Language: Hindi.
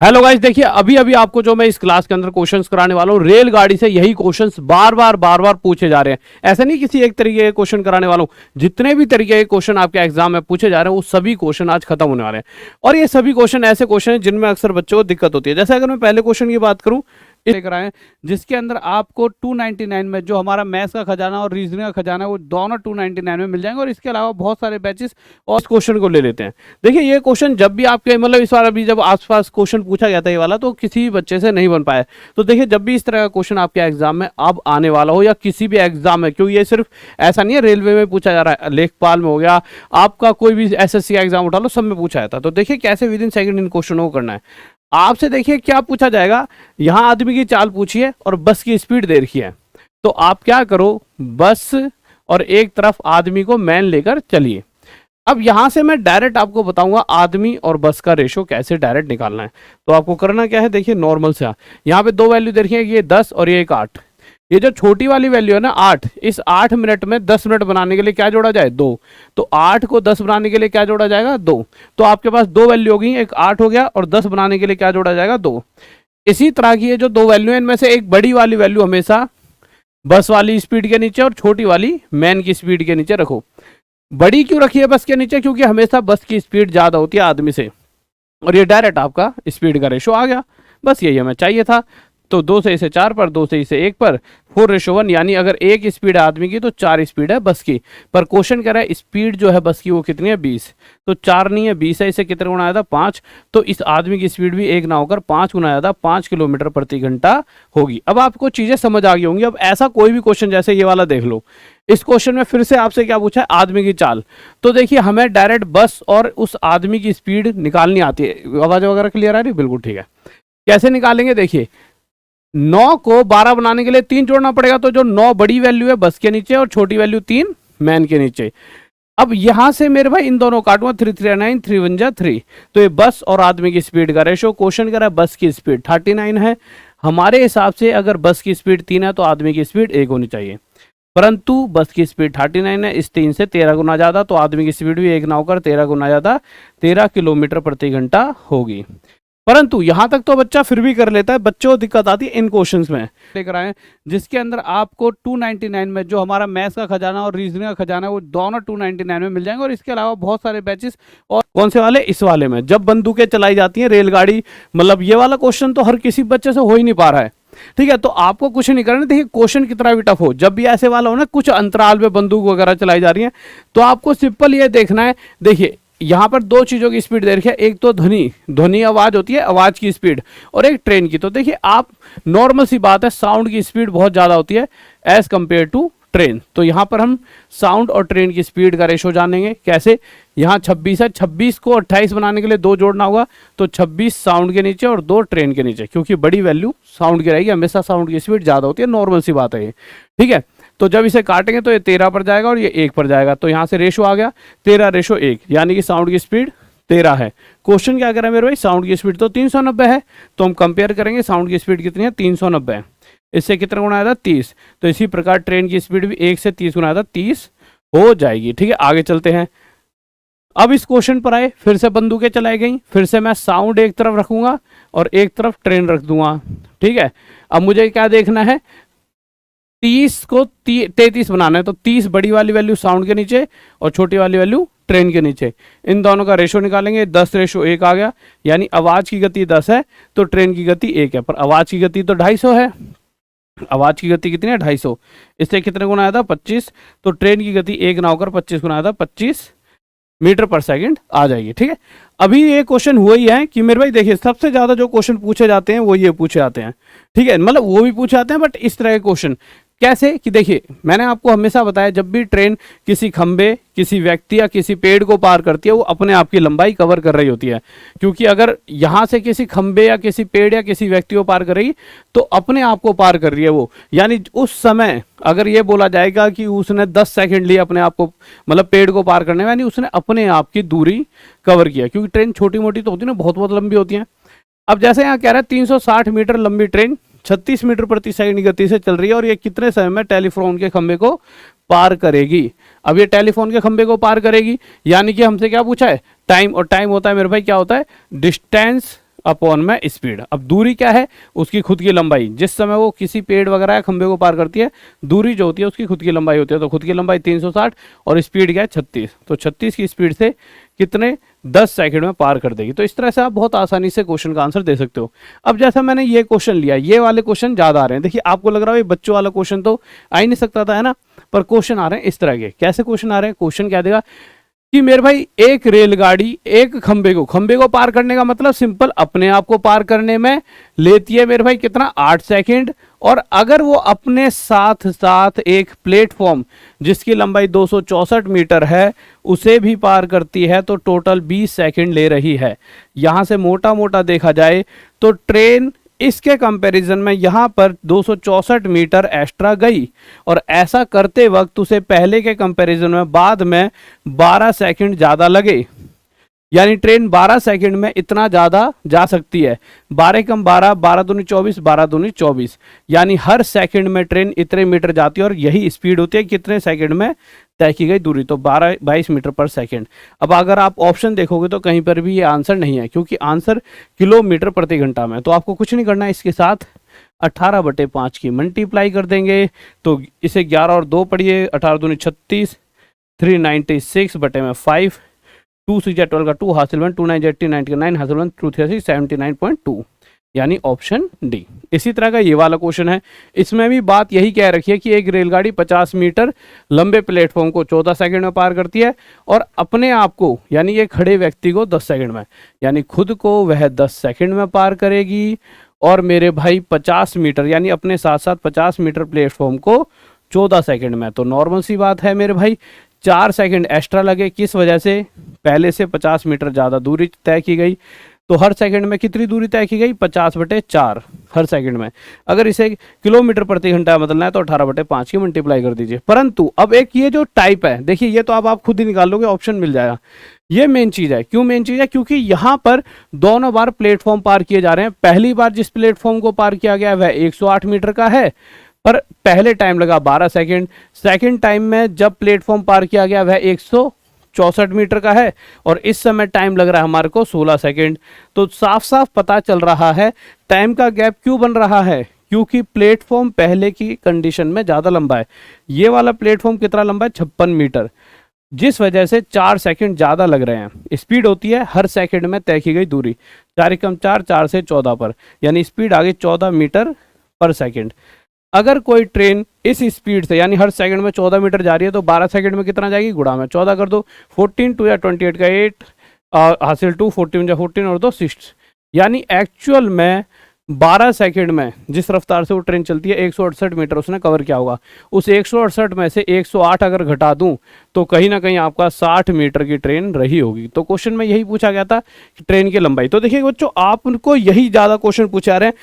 हेलो गाइस, देखिए अभी अभी आपको जो मैं इस क्लास के अंदर क्वेश्चंस कराने वाला हूँ, रेलगाड़ी से यही क्वेश्चंस बार बार पूछे जा रहे हैं। ऐसा नहीं किसी एक तरीके के क्वेश्चन कराने वाला हूँ, जितने भी तरीके के क्वेश्चन आपके एग्जाम में पूछे जा रहे हैं वो सभी क्वेश्चन आज खत्म होने वाले हैं। और ये सभी क्वेश्चन ऐसे क्वेश्चन हैं जिनमें अक्सर बच्चों को दिक्कत होती है। जैसे अगर मैं पहले क्वेश्चन की बात करूँ, लेकर आए जिसके अंदर आपको 299 में जो हमारा मैथ्स का खजाना और रीजनिंग का खजाना है वो दोनों 299 में मिल जाएंगे। और इसके अलावा बहुत सारे बैचेस और इस क्वेश्चन को ले लेते हैं। देखिए ये क्वेश्चन जब भी आपके मतलब इस बार अभी जब आसपास क्वेश्चन पूछा गया था ये वाला, तो किसी भी बच्चे से नहीं बन पाया। तो देखिए जब भी इस तरह का क्वेश्चन आपके एग्जाम में अब आने वाला हो या किसी भी एग्जाम में, क्योंकि ये सिर्फ ऐसा नहीं है रेलवे में पूछा जा रहा है, लेखपाल में हो गया, आपका कोई भी एसएससी का एग्जाम उठा लो, सब में पूछा जाता है। तो देखिए कैसे विद इन सेकंड इन क्वेश्चनों को करना है। आपसे देखिए क्या पूछा जाएगा, यहां आदमी की चाल पूछी है और बस की स्पीड दे रखी है। तो आप क्या करो, बस और एक तरफ आदमी को मैन लेकर चलिए। अब यहां से मैं डायरेक्ट आपको बताऊंगा आदमी और बस का रेशो कैसे डायरेक्ट निकालना है। तो आपको करना क्या है, देखिए नॉर्मल से यहाँ पे दो वैल्यू दे रखी है, ये 10 और ये एक 8। ये जो छोटी वाली वैल्यू है ना 8, इस 8 मिनट में 10 मिनट बनाने के लिए क्या जोड़ा जाए, 2। तो 8 को 10 बनाने के लिए क्या जोड़ा जाएगा, 2। तो आपके पास दो वैल्यू हो गई, एक 8 हो गया और 10 बनाने के लिए क्या जोड़ा जाएगा, 2। इसी तरह की ये जो दो वैल्यू है इनमें से एक बड़ी वाली वैल्यू हमेशा बस वाली स्पीड के नीचे और छोटी वाली मैन की स्पीड के नीचे रखो। बड़ी क्यों रखी है बस के नीचे, क्योंकि हमेशा बस की स्पीड ज्यादा होती है आदमी से। और ये डायरेक्ट आपका स्पीड का रेशो आ गया। बस यही हमें चाहिए था। तो 2 से इसे 4 पर, 2 से इसे 1 पर, 4:1, यानी अगर 1 स्पीड है आदमी की तो 4 स्पीड है बस की। पर क्वेश्चन कह रहा है स्पीड जो है बस की वो कितनी है, 20। तो 4 नहीं है 20 है, इसे कितने गुना आया था, 5। तो इस आदमी की स्पीड भी 1 ना होकर 5 गुना आया था, 5 किलोमीटर प्रति घंटा होगी। अब आपको चीजें समझ आ गई होंगी। अब ऐसा कोई भी क्वेश्चन जैसे ये वाला देख लो, इस क्वेश्चन में फिर से आपसे क्या पूछा है, आदमी की चाल। तो देखिए हमें डायरेक्ट बस और उस आदमी की स्पीड निकालनी आती है। आवाज वगैरह क्लियर आ रही है, बिल्कुल ठीक है। कैसे निकालेंगे, देखिए 9 को 12 बनाने के लिए 3 जोड़ना पड़ेगा। तो जो 9 बड़ी वैल्यू है बस के नीचे और छोटी वैल्यू 3 मैन के नीचे। अब यहां से मेरे भाई इन दोनों काटूंगा, 3 3 9, 3 1 जा 3। तो ये बस और आदमी की स्पीड का रेशो। क्वेश्चन कर रहा है बस की स्पीड 39 है। हमारे हिसाब से अगर बस की स्पीड 3 है तो आदमी की स्पीड 1 होनी चाहिए, परंतु बस की स्पीड 39 है, इस 3 से 13 गुना ज्यादा, तो आदमी की स्पीड भी 1 ना होकर 13 गुना ज्यादा, 13 किलोमीटर प्रति घंटा होगी। परंतु यहां तक तो बच्चा फिर भी कर लेता है, बच्चों को दिक्कत आती है इन क्वेश्चंस में। लेकर आए जिसके अंदर आपको 299 में जो हमारा मैथ्स का खजाना और रीजनिंग का खजाना है वो दोनों 299 में मिल जाएंगे। और इसके अलावा बहुत सारे बैचेस, और कौन से वाले, इस वाले में जब बंदूकें चलाई जाती हैं रेलगाड़ी, मतलब ये वाला क्वेश्चन तो हर किसी बच्चे से हो ही नहीं पा रहा है। ठीक है, तो आपको कुछ नहीं करना। देखिए क्वेश्चन कितना भी टफ हो, जब भी ऐसे वाला हो ना कुछ अंतराल में बंदूक वगैरह चलाई जा रही है, तो आपको सिंपल ये देखना है। देखिए यहां पर दो चीजों की स्पीड दे रखी है, एक तो ध्वनि आवाज होती है, आवाज की स्पीड, और एक ट्रेन की। तो देखिए आप नॉर्मल सी बात है, साउंड की स्पीड बहुत ज्यादा होती है एज कंपेयर टू ट्रेन। तो यहां पर हम साउंड और ट्रेन की स्पीड का रेशो जानेंगे। कैसे, यहाँ 26 है, 26 को 28 बनाने के लिए 2 जोड़ना होगा। तो 26 साउंड के नीचे और 2 ट्रेन के नीचे, क्योंकि बड़ी वैल्यू साउंड की रहेगी, हमेशा साउंड की स्पीड ज्यादा होती है, नॉर्मल सी बात है ये। ठीक है, तो जब इसे काटेंगे तो ये 13 पर जाएगा और ये 1 पर जाएगा। तो यहाँ से रेशो आ गया 13:1, यानी कि साउंड की स्पीड 13 है। क्वेश्चन क्या कर रहा है मेरे भाई, साउंड की स्पीड तो 390 है। तो हम कंपेयर करेंगे, साउंड की स्पीड कितनी है, 390 है। इससे कितना गुना आया था, 30। तो इसी प्रकार ट्रेन की स्पीड भी 1 से 30 गुना आया था, 30 हो जाएगी। ठीक है, आगे चलते हैं। अब इस क्वेश्चन पर आए, फिर से बंदूकें चलाई गई, फिर से मैं साउंड एक तरफ रखूंगा और एक तरफ ट्रेन रख दूंगा। ठीक है, अब मुझे क्या देखना है, 30 को 33 बनाना है। तो 30 बड़ी वाली वैल्यू साउंड के नीचे और छोटी वाली वैल्यू ट्रेन के नीचे, इन दोनों का रेशो निकालेंगे। 10:1 आ गया, यानी आवाज की गति 10 है तो ट्रेन की गति 1 है, पर आवाज की गति तो 250 है। आवाज की गति कितनी है, 250। इससे कितने गुना आया था, 25। तो ट्रेन की गति 1 ना होकर 25 गुना आया था, 25 मीटर पर सेकंड आ जाएगी। ठीक है, अभी ये क्वेश्चन हुआ ही है कि मेरे भाई देखिए सबसे ज्यादा जो क्वेश्चन पूछे जाते हैं वो ये पूछे जाते हैं। ठीक है, मतलब वो भी पूछे जाते हैं बट इस तरह के क्वेश्चन कैसे, कि देखिए मैंने आपको हमेशा बताया जब भी ट्रेन किसी खंबे, किसी व्यक्ति या किसी पेड़ को पार करती है वो अपने आप की लंबाई कवर कर रही होती है। क्योंकि अगर यहाँ से किसी खंबे या किसी पेड़ या किसी व्यक्ति को पार कर रही तो अपने आप को पार कर रही है वो। यानी उस समय अगर ये बोला जाएगा कि उसने 10 सेकंड लिए अपने आप को, मतलब पेड़ को पार करने में, यानी उसने अपने आप की दूरी कवर किया। क्योंकि ट्रेन छोटी मोटी तो होती है ना, बहुत बहुत लंबी होती है। अब जैसे यहाँ कह रहा है 360 मीटर लंबी ट्रेन 36 मीटर प्रति सेकंड की गति से चल रही है और ये कितने समय में टेलीफोन के खंबे को पार करेगी। अब ये टेलीफोन के खंबे को पार करेगी, यानी कि हमसे क्या पूछा है, टाइम। और टाइम होता है मेरे भाई क्या होता है, डिस्टेंस अपॉन में स्पीड। अब दूरी क्या है, उसकी खुद की लंबाई, जिस समय वो किसी पेड़ वगैरह या खंबे को पार करती है, दूरी जो होती है उसकी खुद की लंबाई होती है। तो खुद की लंबाई 360 और स्पीड क्या है 36, तो 36 की स्पीड से कितने 10 सेकंड में पार कर देगी। तो इस तरह से आप बहुत आसानी से क्वेश्चन का आंसर दे सकते हो। अब जैसा मैंने ये क्वेश्चन लिया, ये वाले क्वेश्चन ज्यादा आ रहे हैं। देखिए आपको लग रहा है बच्चों वाला क्वेश्चन तो आ ही नहीं सकता था, है ना, पर क्वेश्चन आ रहे हैं इस तरह के। कैसे क्वेश्चन आ रहे हैं, क्वेश्चन क्या देगा कि मेरे भाई एक रेलगाड़ी एक खंबे को पार करने का मतलब सिंपल, अपने आप को पार करने में लेती है मेरे भाई कितना 8 सेकंड, और अगर वो अपने साथ साथ एक प्लेटफॉर्म जिसकी लंबाई 264 मीटर है उसे भी पार करती है तो टोटल 20 सेकंड ले रही है। यहां से मोटा मोटा देखा जाए तो ट्रेन इसके कंपैरिजन में यहां पर 264 मीटर एक्स्ट्रा गई, और ऐसा करते वक्त उसे पहले के कंपैरिजन में बाद में 12 सेकंड ज़्यादा लगे। यानी ट्रेन 12 सेकंड में इतना ज़्यादा जा सकती है। 12 कम 12, 12 दूनी 24, 12 दूनी 24, यानी हर सेकंड में ट्रेन इतने मीटर जाती है, और यही स्पीड होती है कितने सेकंड में तय की गई दूरी, तो 22 मीटर पर सेकंड। अब अगर आप ऑप्शन देखोगे तो कहीं पर भी ये आंसर नहीं है, क्योंकि आंसर किलोमीटर प्रति घंटा में। तो आपको कुछ नहीं करना है, इसके साथ 18/5 की मल्टीप्लाई कर देंगे, तो इसे 11 और 2 पढ़िए, 18 दूनी 36, 396/5, 2 6 12 का 2 हासिल 1, 2 9 80 90 9 हासिल 1, 2 3 79.2, यानी ऑप्शन डी। इसी तरह का ये वाला क्वेश्चन है, इसमें भी बात यही कह रखी है कि एक रेलगाड़ी 50 मीटर लंबे प्लेटफॉर्म को 14 सेकंड में पार करती है, और अपने आप को यानी ये खड़े व्यक्ति को 10 सेकंड में, यानी खुद को वह 10 सेकंड में पार करेगी, और मेरे भाई 50 मीटर यानी अपने साथ साथ 50 मीटर प्लेटफॉर्म को 14 सेकंड में। तो नॉर्मल सी बात है मेरे भाई, 4 सेकंड एक्स्ट्रा लगे, किस वजह से, पहले से 50 मीटर ज़्यादा दूरी तय की गई, तो हर सेकंड में कितनी दूरी तय की गई 50/4 हर सेकंड में। अगर इसे किलोमीटर प्रति घंटा बदलना है तो 18/5 की मल्टीप्लाई कर दीजिए। परंतु अब एक ये जो टाइप है, देखिए ये तो अब आप खुद ही निकाल लोगे, ऑप्शन मिल जाएगा। ये मेन चीज़ है। क्यों मेन चीज़ है, क्योंकि यहाँ पर दोनों बार प्लेटफॉर्म पार किए जा रहे हैं। पहली बार जिस प्लेटफॉर्म को पार किया गया वह 108 मीटर का है, पर पहले टाइम लगा 12 सेकंड। सेकंड टाइम में जब प्लेटफॉर्म पार किया गया वह 164 मीटर का है, और इस समय टाइम लग रहा है हमारे को 16 सेकंड। तो साफ साफ पता चल रहा है टाइम का गैप क्यों बन रहा है, क्योंकि प्लेटफॉर्म पहले की कंडीशन में ज़्यादा लंबा है। ये वाला प्लेटफॉर्म कितना लंबा है 56 मीटर, जिस वजह से 4 सेकंड ज़्यादा लग रहे हैं। स्पीड होती है हर सेकंड में तय की गई दूरी, 4 कम 4, 4 से 14 पर, यानी स्पीड आ गई 14 मीटर पर सेकंड। अगर कोई ट्रेन इस स्पीड से यानी हर सेकंड में 14 मीटर जा रही है तो 12 सेकंड में कितना जाएगी, गुणा में 14 कर दो, 14 2 या 28 का 8 हासिल 2, 14 या 14 और 2 6, यानी एक्चुअल में 12 सेकंड में जिस रफ्तार से वो ट्रेन चलती है 168 मीटर उसने कवर किया होगा। उस 168 में से 108 अगर घटा दूं तो कहीं ना कहीं आपका 60 मीटर की ट्रेन रही होगी। तो क्वेश्चन में यही पूछा गया था कि ट्रेन की लंबाई। तो देखिए बच्चों, आपको यही ज़्यादा क्वेश्चन पूछा रहे हैं।